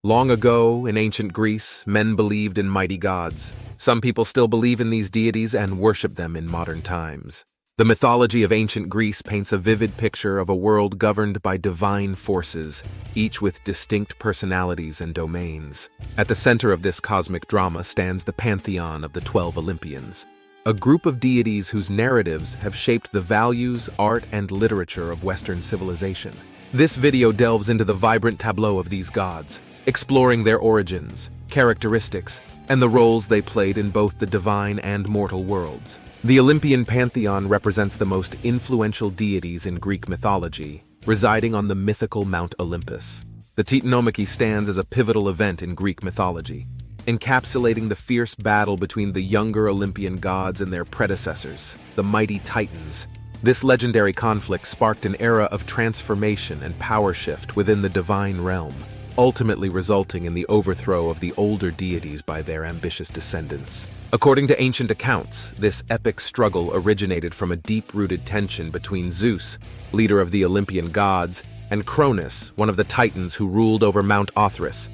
Long ago, in ancient Greece, men believed in mighty gods. Some people still believe in these deities and worship them in modern times. The mythology of ancient Greece paints a vivid picture of a world governed by divine forces, each with distinct personalities and domains. At the center of this cosmic drama stands the pantheon of the 12 Olympians, a group of deities whose narratives have shaped the values, art, and literature of Western civilization. This video delves into the vibrant tableau of these gods, exploring their origins, characteristics, and the roles they played in both the divine and mortal worlds. The Olympian pantheon represents the most influential deities in Greek mythology, residing on the mythical Mount Olympus. The Titanomachy stands as a pivotal event in Greek mythology, encapsulating the fierce battle between the younger Olympian gods and their predecessors, the mighty Titans. This legendary conflict sparked an era of transformation and power shift within the divine realm, ultimately resulting in the overthrow of the older deities by their ambitious descendants. According to ancient accounts, this epic struggle originated from a deep-rooted tension between Zeus, leader of the Olympian gods, and Cronus, one of the Titans who ruled over Mount Olympus.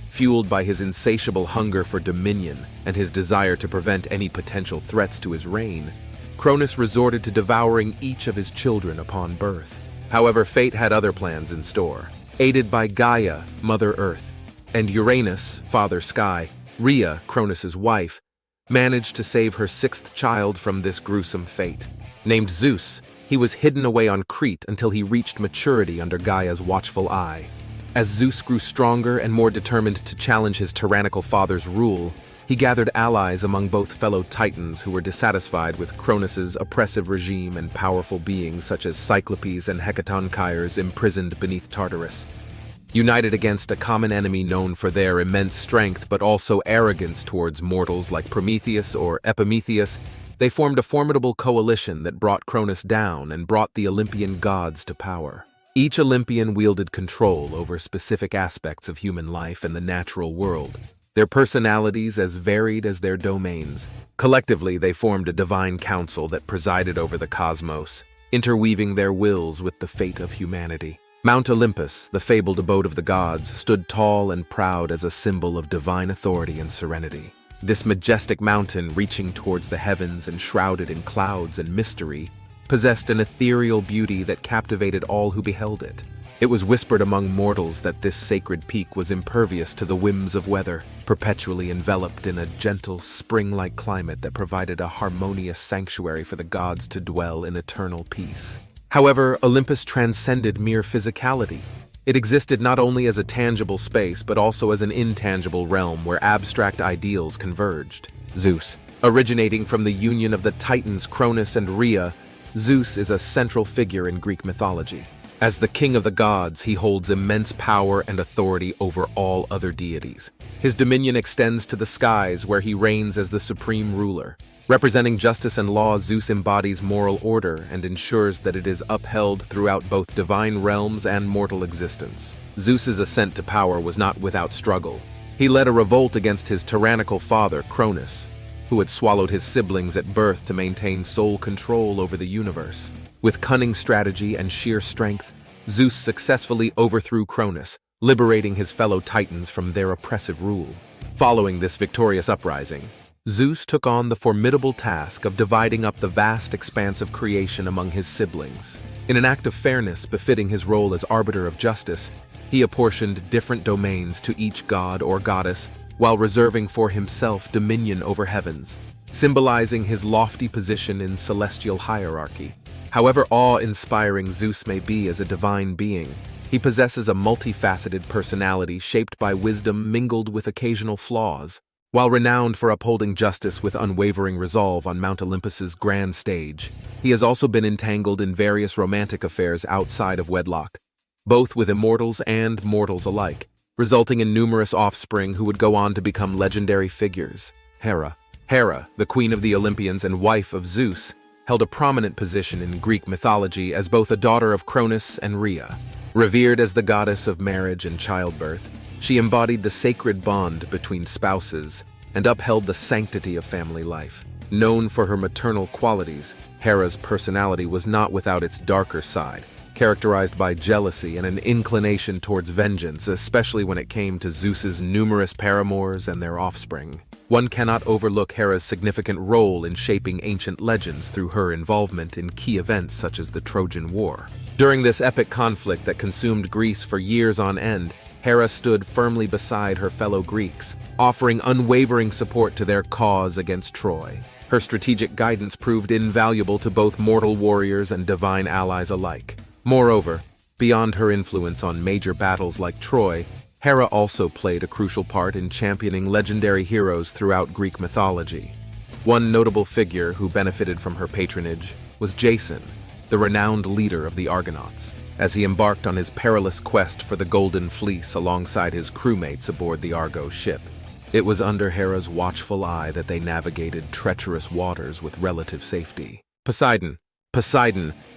Fueled by his insatiable hunger for dominion and his desire to prevent any potential threats to his reign, Cronus resorted to devouring each of his children upon birth. However, fate had other plans in store. Aided by Gaia, Mother Earth, and Uranus, Father Sky, Rhea, Cronus's wife, managed to save her sixth child from this gruesome fate. Named Zeus, he was hidden away on Crete until he reached maturity under Gaia's watchful eye. As Zeus grew stronger and more determined to challenge his tyrannical father's rule, he gathered allies among both fellow Titans who were dissatisfied with Cronus's oppressive regime and powerful beings such as Cyclopes and Hecatonchires imprisoned beneath Tartarus. United against a common enemy known for their immense strength but also arrogance towards mortals like Prometheus or Epimetheus, they formed a formidable coalition that brought Cronus down and brought the Olympian gods to power. Each Olympian wielded control over specific aspects of human life and the natural world, their personalities as varied as their domains. Collectively, they formed a divine council that presided over the cosmos, interweaving their wills with the fate of humanity. Mount Olympus, the fabled abode of the gods, stood tall and proud as a symbol of divine authority and serenity. This majestic mountain, reaching towards the heavens and shrouded in clouds and mystery, possessed an ethereal beauty that captivated all who beheld it. It was whispered among mortals that this sacred peak was impervious to the whims of weather, perpetually enveloped in a gentle, spring-like climate that provided a harmonious sanctuary for the gods to dwell in eternal peace. However, Olympus transcended mere physicality. It existed not only as a tangible space, but also as an intangible realm where abstract ideals converged. Zeus. Originating from the union of the Titans Cronus and Rhea, Zeus is a central figure in Greek mythology. As the king of the gods, he holds immense power and authority over all other deities. His dominion extends to the skies, where he reigns as the supreme ruler. Representing justice and law, Zeus embodies moral order and ensures that it is upheld throughout both divine realms and mortal existence. Zeus's ascent to power was not without struggle. He led a revolt against his tyrannical father, Cronus, who had swallowed his siblings at birth to maintain sole control over the universe. With cunning strategy and sheer strength, Zeus successfully overthrew Cronus, liberating his fellow Titans from their oppressive rule. Following this victorious uprising, Zeus took on the formidable task of dividing up the vast expanse of creation among his siblings. In an act of fairness befitting his role as arbiter of justice, he apportioned different domains to each god or goddess, while reserving for himself dominion over heavens, symbolizing his lofty position in celestial hierarchy. However awe-inspiring Zeus may be as a divine being, he possesses a multifaceted personality shaped by wisdom mingled with occasional flaws. While renowned for upholding justice with unwavering resolve on Mount Olympus's grand stage, he has also been entangled in various romantic affairs outside of wedlock, both with immortals and mortals alike, resulting in numerous offspring who would go on to become legendary figures. Hera, the queen of the Olympians and wife of Zeus, held a prominent position in Greek mythology as both a daughter of Cronus and Rhea. Revered as the goddess of marriage and childbirth, she embodied the sacred bond between spouses and upheld the sanctity of family life. Known for her maternal qualities, Hera's personality was not without its darker side, characterized by jealousy and an inclination towards vengeance, especially when it came to Zeus's numerous paramours and their offspring. One cannot overlook Hera's significant role in shaping ancient legends through her involvement in key events such as the Trojan War. During this epic conflict that consumed Greece for years on end, Hera stood firmly beside her fellow Greeks, offering unwavering support to their cause against Troy. Her strategic guidance proved invaluable to both mortal warriors and divine allies alike. Moreover, beyond her influence on major battles like Troy, Hera also played a crucial part in championing legendary heroes throughout Greek mythology. One notable figure who benefited from her patronage was Jason, the renowned leader of the Argonauts, as he embarked on his perilous quest for the Golden Fleece alongside his crewmates aboard the Argo ship. It was under Hera's watchful eye that they navigated treacherous waters with relative safety. Poseidon,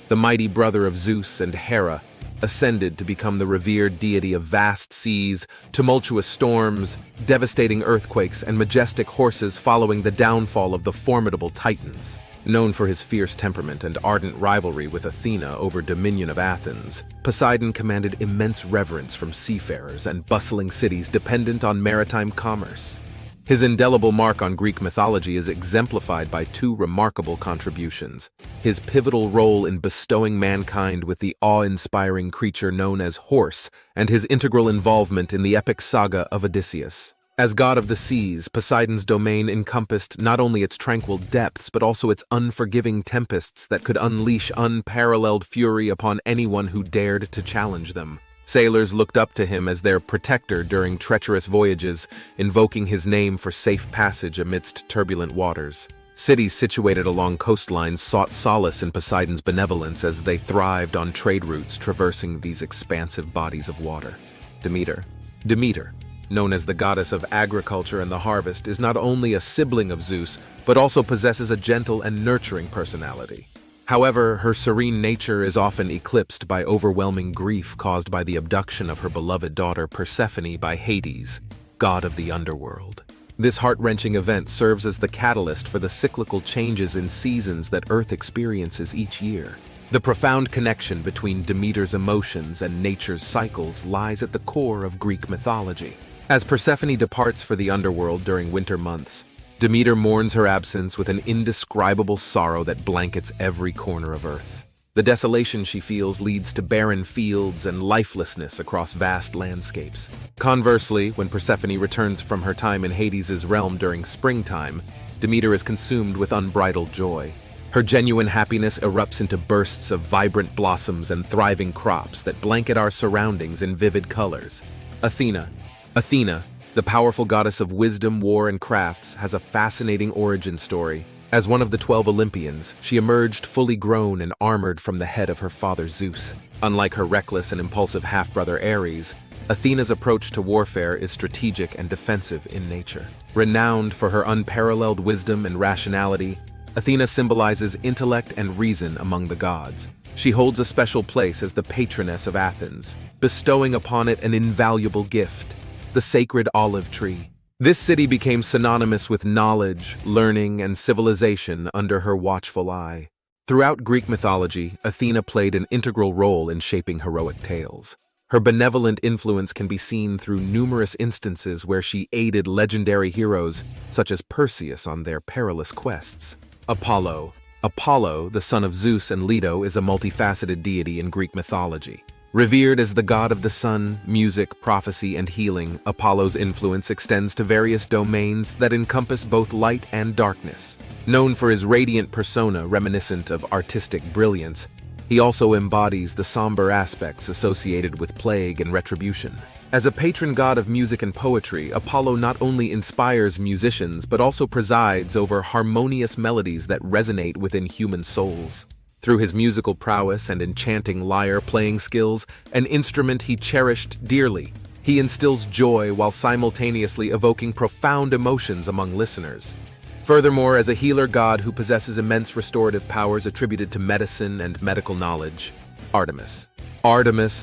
the mighty brother of Zeus and Hera, ascended to become the revered deity of vast seas, tumultuous storms, devastating earthquakes, and majestic horses following the downfall of the formidable Titans. Known for his fierce temperament and ardent rivalry with Athena over dominion of Athens, Poseidon commanded immense reverence from seafarers and bustling cities dependent on maritime commerce. His indelible mark on Greek mythology is exemplified by two remarkable contributions: his pivotal role in bestowing mankind with the awe-inspiring creature known as Horse, and his integral involvement in the epic saga of Odysseus. As god of the seas, Poseidon's domain encompassed not only its tranquil depths but also its unforgiving tempests that could unleash unparalleled fury upon anyone who dared to challenge them. Sailors looked up to him as their protector during treacherous voyages, invoking his name for safe passage amidst turbulent waters. Cities situated along coastlines sought solace in Poseidon's benevolence as they thrived on trade routes traversing these expansive bodies of water. Demeter, known as the goddess of agriculture and the harvest, is not only a sibling of Zeus, but also possesses a gentle and nurturing personality. However, her serene nature is often eclipsed by overwhelming grief caused by the abduction of her beloved daughter Persephone by Hades, god of the underworld. This heart-wrenching event serves as the catalyst for the cyclical changes in seasons that Earth experiences each year. The profound connection between Demeter's emotions and nature's cycles lies at the core of Greek mythology. As Persephone departs for the underworld during winter months, Demeter mourns her absence with an indescribable sorrow that blankets every corner of Earth. The desolation she feels leads to barren fields and lifelessness across vast landscapes. Conversely, when Persephone returns from her time in Hades' realm during springtime, Demeter is consumed with unbridled joy. Her genuine happiness erupts into bursts of vibrant blossoms and thriving crops that blanket our surroundings in vivid colors. Athena, the powerful goddess of wisdom, war, and crafts, has a fascinating origin story. As one of the 12 Olympians, she emerged fully grown and armored from the head of her father Zeus. Unlike her reckless and impulsive half-brother Ares, Athena's approach to warfare is strategic and defensive in nature. Renowned for her unparalleled wisdom and rationality, Athena symbolizes intellect and reason among the gods. She holds a special place as the patroness of Athens, bestowing upon it an invaluable gift: the sacred olive tree. This city became synonymous with knowledge, learning, and civilization under her watchful eye. Throughout Greek mythology, Athena played an integral role in shaping heroic tales. Her benevolent influence can be seen through numerous instances where she aided legendary heroes such as Perseus on their perilous quests. Apollo, the son of Zeus and Leto, is a multifaceted deity in Greek mythology. Revered as the god of the sun, music, prophecy, and healing, Apollo's influence extends to various domains that encompass both light and darkness. Known for his radiant persona reminiscent of artistic brilliance, he also embodies the somber aspects associated with plague and retribution. As a patron god of music and poetry, Apollo not only inspires musicians but also presides over harmonious melodies that resonate within human souls. Through his musical prowess and enchanting lyre-playing skills, an instrument he cherished dearly, he instills joy while simultaneously evoking profound emotions among listeners. Furthermore, as a healer god who possesses immense restorative powers attributed to medicine and medical knowledge, Artemis,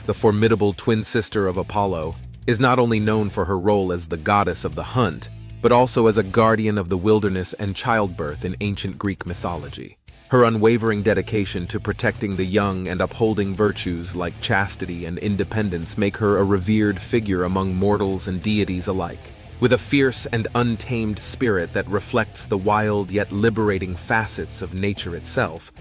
the formidable twin sister of Apollo, is not only known for her role as the goddess of the hunt, but also as a guardian of the wilderness and childbirth in ancient Greek mythology. Her unwavering dedication to protecting the young and upholding virtues like chastity and independence make her a revered figure among mortals and deities alike. With a fierce and untamed spirit that reflects the wild yet liberating facets of nature itself,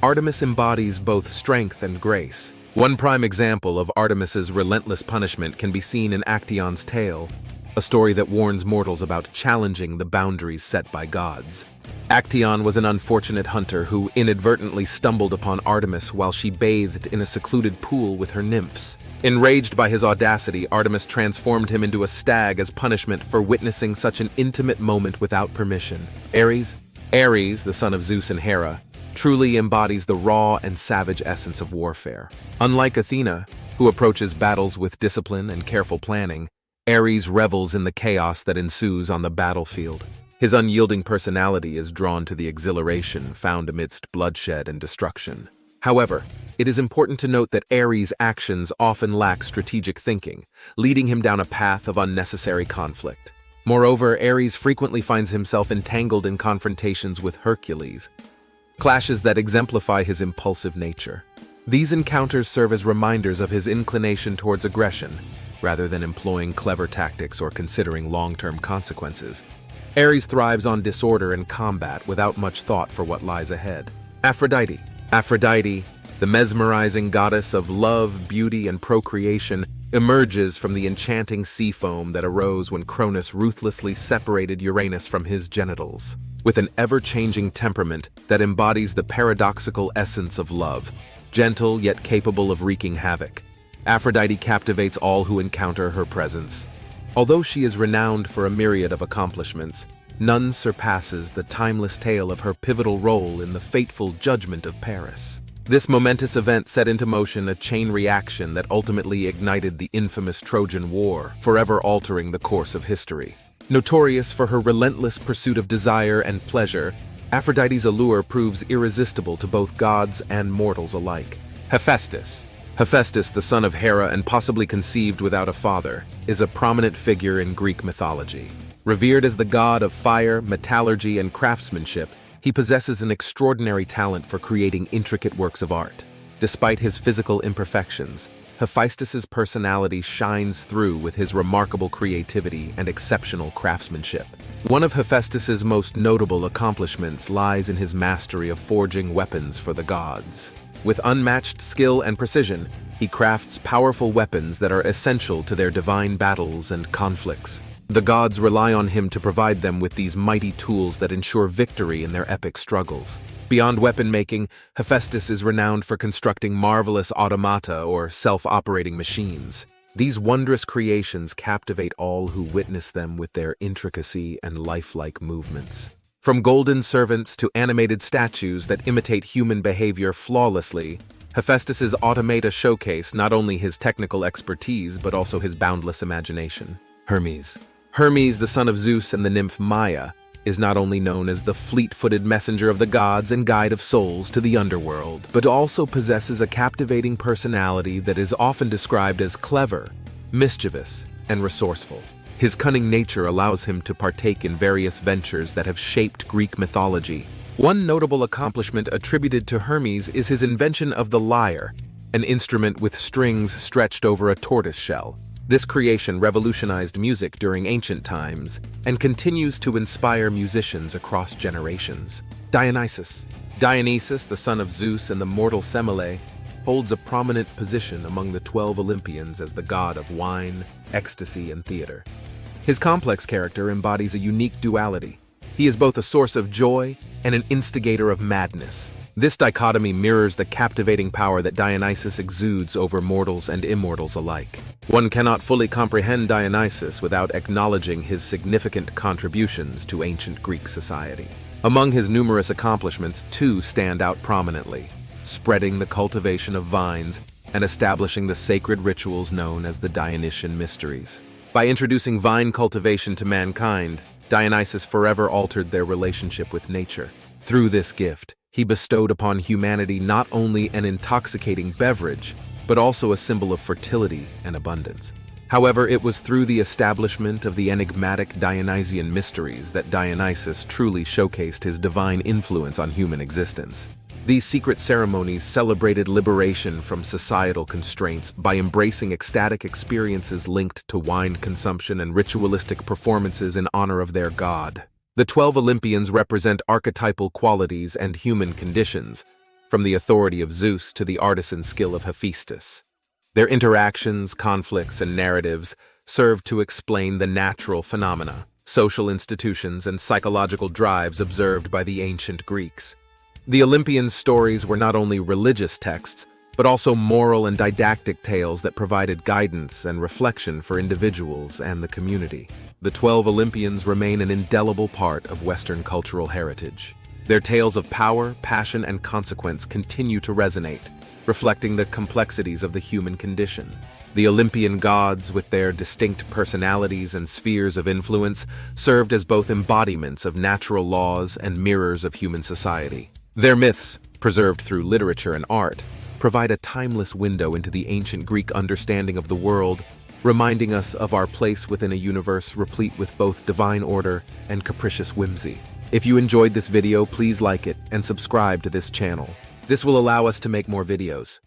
Artemis embodies both strength and grace. One prime example of Artemis's relentless punishment can be seen in Actaeon's tale, a story that warns mortals about challenging the boundaries set by gods. Actaeon was an unfortunate hunter who inadvertently stumbled upon Artemis while she bathed in a secluded pool with her nymphs. Enraged by his audacity, Artemis transformed him into a stag as punishment for witnessing such an intimate moment without permission. Ares, the son of Zeus and Hera, truly embodies the raw and savage essence of warfare. Unlike Athena, who approaches battles with discipline and careful planning, Ares revels in the chaos that ensues on the battlefield. His unyielding personality is drawn to the exhilaration found amidst bloodshed and destruction. However, it is important to note that Ares' actions often lack strategic thinking, leading him down a path of unnecessary conflict. Moreover, Ares frequently finds himself entangled in confrontations with Hercules, clashes that exemplify his impulsive nature. These encounters serve as reminders of his inclination towards aggression, rather than employing clever tactics or considering long-term consequences. Ares thrives on disorder and combat without much thought for what lies ahead. Aphrodite, the mesmerizing goddess of love, beauty, and procreation, emerges from the enchanting sea foam that arose when Cronus ruthlessly separated Uranus from his genitals. With an ever-changing temperament that embodies the paradoxical essence of love, gentle yet capable of wreaking havoc, Aphrodite captivates all who encounter her presence. Although she is renowned for a myriad of accomplishments, none surpasses the timeless tale of her pivotal role in the fateful judgment of Paris. This momentous event set into motion a chain reaction that ultimately ignited the infamous Trojan War, forever altering the course of history. Notorious for her relentless pursuit of desire and pleasure, Aphrodite's allure proves irresistible to both gods and mortals alike. Hephaestus, the son of Hera and possibly conceived without a father, is a prominent figure in Greek mythology. Revered as the god of fire, metallurgy, and craftsmanship, he possesses an extraordinary talent for creating intricate works of art. Despite his physical imperfections, Hephaestus's personality shines through with his remarkable creativity and exceptional craftsmanship. One of Hephaestus's most notable accomplishments lies in his mastery of forging weapons for the gods. With unmatched skill and precision, he crafts powerful weapons that are essential to their divine battles and conflicts. The gods rely on him to provide them with these mighty tools that ensure victory in their epic struggles. Beyond weapon making, Hephaestus is renowned for constructing marvelous automata or self-operating machines. These wondrous creations captivate all who witness them with their intricacy and lifelike movements. From golden servants to animated statues that imitate human behavior flawlessly, Hephaestus's automata showcase not only his technical expertise but also his boundless imagination. Hermes, the son of Zeus and the nymph Maia, is not only known as the fleet-footed messenger of the gods and guide of souls to the underworld, but also possesses a captivating personality that is often described as clever, mischievous, and resourceful. His cunning nature allows him to partake in various ventures that have shaped Greek mythology. One notable accomplishment attributed to Hermes is his invention of the lyre, an instrument with strings stretched over a tortoise shell. This creation revolutionized music during ancient times and continues to inspire musicians across generations. Dionysus, the son of Zeus and the mortal Semele, holds a prominent position among the 12 Olympians as the god of wine, ecstasy, and theater. His complex character embodies a unique duality. He is both a source of joy and an instigator of madness. This dichotomy mirrors the captivating power that Dionysus exudes over mortals and immortals alike. One cannot fully comprehend Dionysus without acknowledging his significant contributions to ancient Greek society. Among his numerous accomplishments, two stand out prominently: spreading the cultivation of vines and establishing the sacred rituals known as the Dionysian mysteries. By introducing vine cultivation to mankind, Dionysus forever altered their relationship with nature. Through this gift, he bestowed upon humanity not only an intoxicating beverage, but also a symbol of fertility and abundance. However, it was through the establishment of the enigmatic Dionysian mysteries that Dionysus truly showcased his divine influence on human existence. These secret ceremonies celebrated liberation from societal constraints by embracing ecstatic experiences linked to wine consumption and ritualistic performances in honor of their god. The 12 Olympians represent archetypal qualities and human conditions, from the authority of Zeus to the artisan skill of Hephaestus. Their interactions, conflicts, and narratives serve to explain the natural phenomena, social institutions, and psychological drives observed by the ancient Greeks. The Olympians' stories were not only religious texts, but also moral and didactic tales that provided guidance and reflection for individuals and the community. The 12 Olympians remain an indelible part of Western cultural heritage. Their tales of power, passion, and consequence continue to resonate, reflecting the complexities of the human condition. The Olympian gods, with their distinct personalities and spheres of influence, served as both embodiments of natural laws and mirrors of human society. Their myths, preserved through literature and art, provide a timeless window into the ancient Greek understanding of the world, reminding us of our place within a universe replete with both divine order and capricious whimsy. If you enjoyed this video, please like it and subscribe to this channel. This will allow us to make more videos.